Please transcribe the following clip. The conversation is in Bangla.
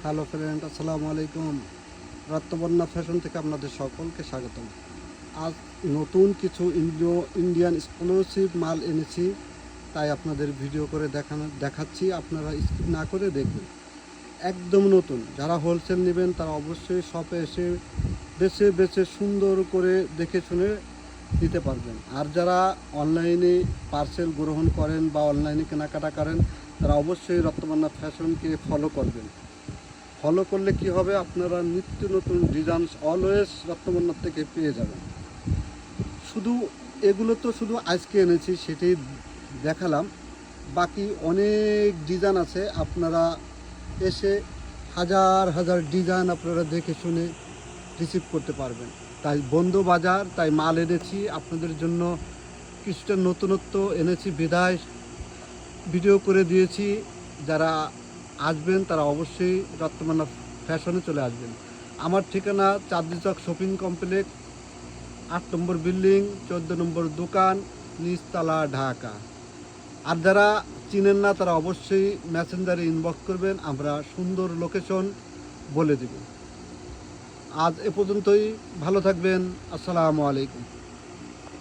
হ্যালো ফ্রেন্ড, আসসালামু আলাইকুম। রত্নবর্ণা ফ্যাশন থেকে আপনাদের সকলকে স্বাগতম। আজ নতুন কিছু ইন্ডিয়ান এক্সক্লুসিভ মাল এনেছি, তাই আপনাদের ভিডিও করে দেখাচ্ছি। আপনারা স্কিপ না করে দেখবেন। একদম নতুন। যারা হোলসেল নেবেন তারা অবশ্যই শপে এসে বেছে বেছে সুন্দর করে দেখে শুনে নিতে পারবেন। আর যারা অনলাইনে পার্সেল গ্রহণ করেন বা অনলাইনে কেনাকাটা করেন তারা অবশ্যই রত্নবর্ণা ফ্যাশনকে ফলো করবেন। ফলো করলে কি হবে, আপনারা নিত্য নতুন ডিজাইন অলওয়েজ রত্নবর্ণার থেকে পেয়ে যাবেন। শুধু এগুলো তো শুধু আজকে এনেছি সেটাই দেখালাম, বাকি অনেক ডিজাইন আছে। আপনারা এসে হাজার হাজার ডিজাইন আপনারা দেখে শুনে রিসিভ করতে পারবেন। তাই বন্ধ বাজার, তাই মাল এনেছি আপনাদের জন্য। কিছুটা নতুনত্ব এনেছি বিদায় ভিডিও করে দিয়েছি। যারা আসবেন তারা অবশ্যই রত্নবর্ণা ফ্যাশনে চলে আসবেন। আমার ঠিকানা চাঁদনী চক শপিং কমপ্লেক্স, 8 নম্বর বিল্ডিং, 14 নম্বর দোকান, নিচতলা, ঢাকা। আর যারা চিনেন না তারা অবশ্যই মেসেঞ্জারে ইনবক্স করবেন, আমরা সুন্দর লোকেশন বলে দেব। আজ এ পর্যন্তই, ভালো থাকবেন। আসসালামু আলাইকুম।